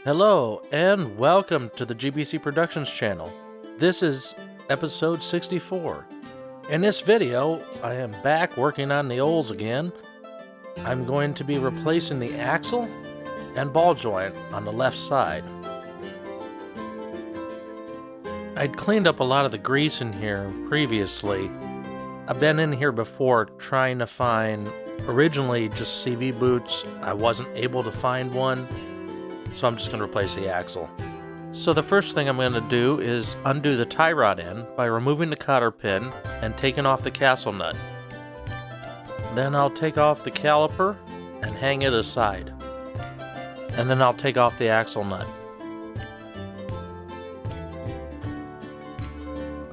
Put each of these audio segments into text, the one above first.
Hello, and welcome to the GBC Productions channel. This is episode 64. In this video, I am back working on the Olds again. I'm going to be replacing the axle and ball joint on the left side. I'd cleaned up a lot of the grease in here previously. I've been in here before trying to find originally just CV boots. I wasn't able to find one, so I'm just going to replace the axle. So the first thing I'm going to do is undo the tie rod end by removing the cotter pin and taking off the castle nut. Then I'll take off the caliper and hang it aside. And then I'll take off the axle nut.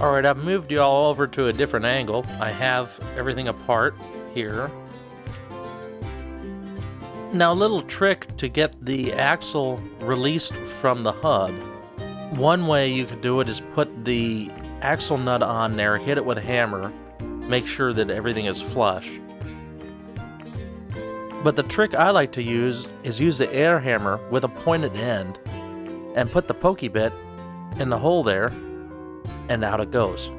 Alright, I've moved you all over to a different angle. I have everything apart here. Now, a little trick to get the axle released from the hub. One way you could do it is put the axle nut on there, hit it with a hammer, make sure that everything is flush. But the trick I like to use is use the air hammer with a pointed end and put the pokey bit in the hole there, and out it goes.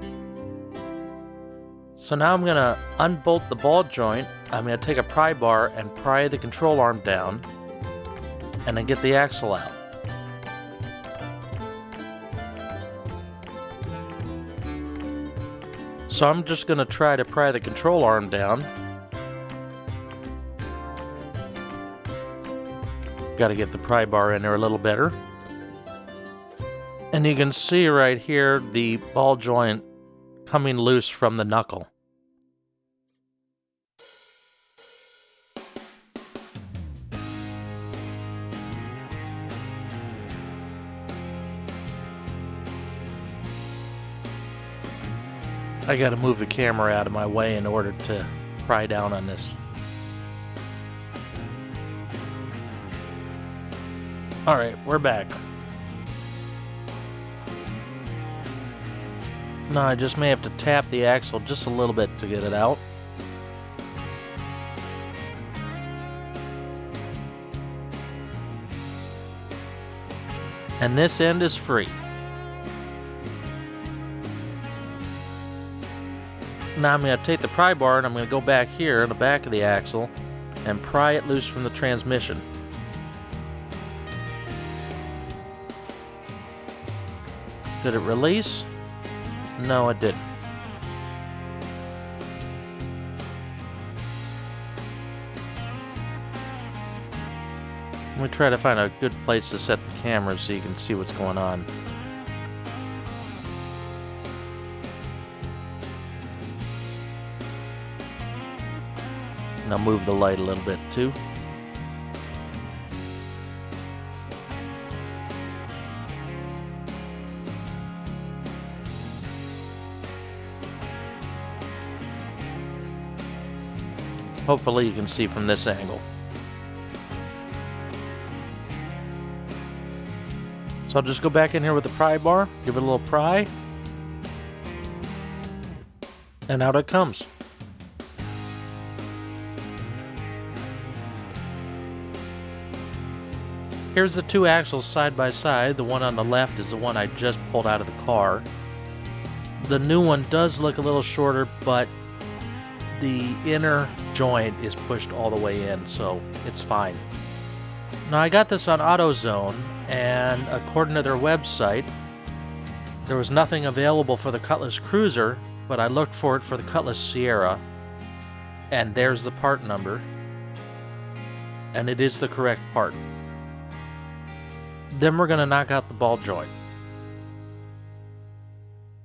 So now I'm going to unbolt the ball joint. I'm going to take a pry bar and pry the control arm down and then get the axle out. So I'm just going to try to pry the control arm down. Got to get the pry bar in there a little better. And you can see right here the ball joint coming loose from the knuckle. I gotta move the camera out of my way in order to pry down on this. Alright, we're back. Now I just may have to tap the axle just a little bit to get it out. And this end is free. Now I'm going to take the pry bar and I'm going to go back here in the back of the axle and pry it loose from the transmission. Did it release? No, it didn't. Let me try to find a good place to set the camera so you can see what's going on. And I'll move the light a little bit too. Hopefully you can see from this angle. So I'll just go back in here with the pry bar, give it a little pry, and out it comes. Here's the two axles side by side. The one on the left is the one I just pulled out of the car. The new one does look a little shorter, but the inner joint is pushed all the way in, so it's fine. Now I got this on AutoZone, and according to their website, there was nothing available for the Cutlass Cruiser, but I looked for it for the Cutlass Sierra, and there's the part number, and it is the correct part. Then we're going to knock out the ball joint.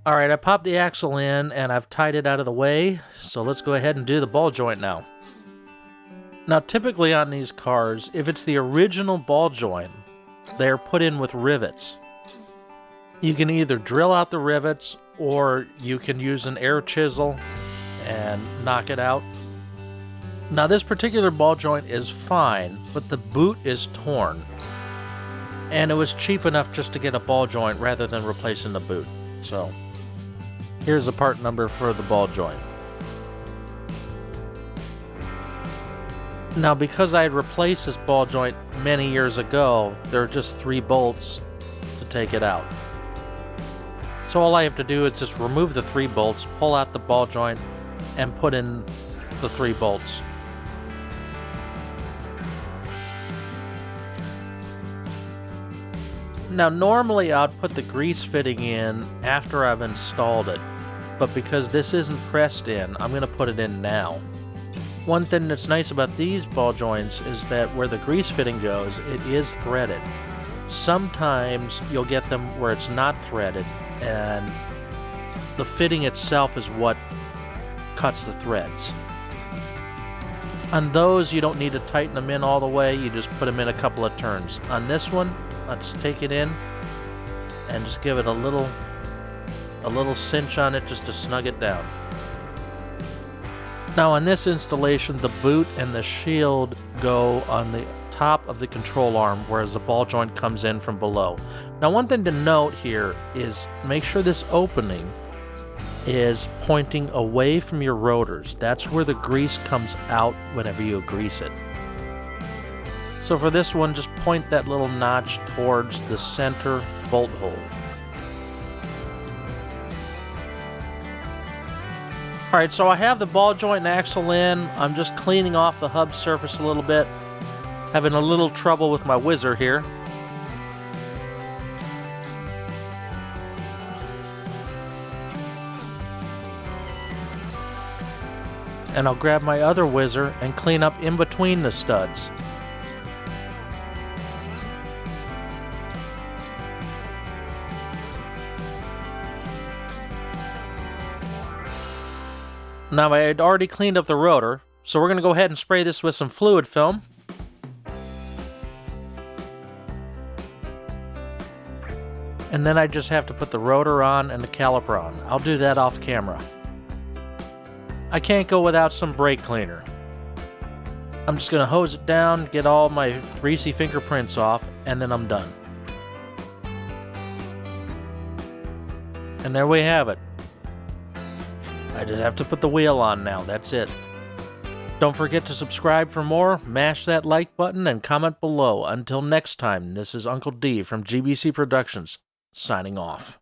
Alright, I popped the axle in and I've tied it out of the way, so let's go ahead and do the ball joint now. Now typically on these cars, if it's the original ball joint, they're put in with rivets. You can either drill out the rivets or you can use an air chisel and knock it out. Now this particular ball joint is fine, but the boot is torn. And it was cheap enough just to get a ball joint rather than replacing the boot. So here's the part number for the ball joint. Now, because I had replaced this ball joint many years ago, there are just 3 bolts to take it out. So all I have to do is just remove the 3 bolts, pull out the ball joint, and put in the 3 bolts. Now, normally I'd put the grease fitting in after I've installed it, but because this isn't pressed in, I'm going to put it in now. One thing that's nice about these ball joints is that where the grease fitting goes, it is threaded. Sometimes you'll get them where it's not threaded, and the fitting itself is what cuts the threads. On those, you don't need to tighten them in all the way, you just put them in a couple of turns. On this one, let's take it in and just give it a little cinch on it just to snug it down. Now on this installation, the boot and the shield go on the top of the control arm, whereas the ball joint comes in from below. Now one thing to note here is make sure this opening is pointing away from your rotors. That's where the grease comes out whenever you grease it. So for this one, just point that little notch towards the center bolt hole. Alright, so I have the ball joint and axle in. I'm just cleaning off the hub surface a little bit. Having a little trouble with my whizzer here. And I'll grab my other whizzer and clean up in between the studs. Now I had already cleaned up the rotor, so we're going to go ahead and spray this with some fluid film. And then I just have to put the rotor on and the caliper on. I'll do that off camera. I can't go without some brake cleaner. I'm just going to hose it down, get all my greasy fingerprints off, and then I'm done. And there we have it. I just have to put the wheel on now, that's it. Don't forget to subscribe for more, mash that like button, and comment below. Until next time, this is Uncle D from GBC Productions, signing off.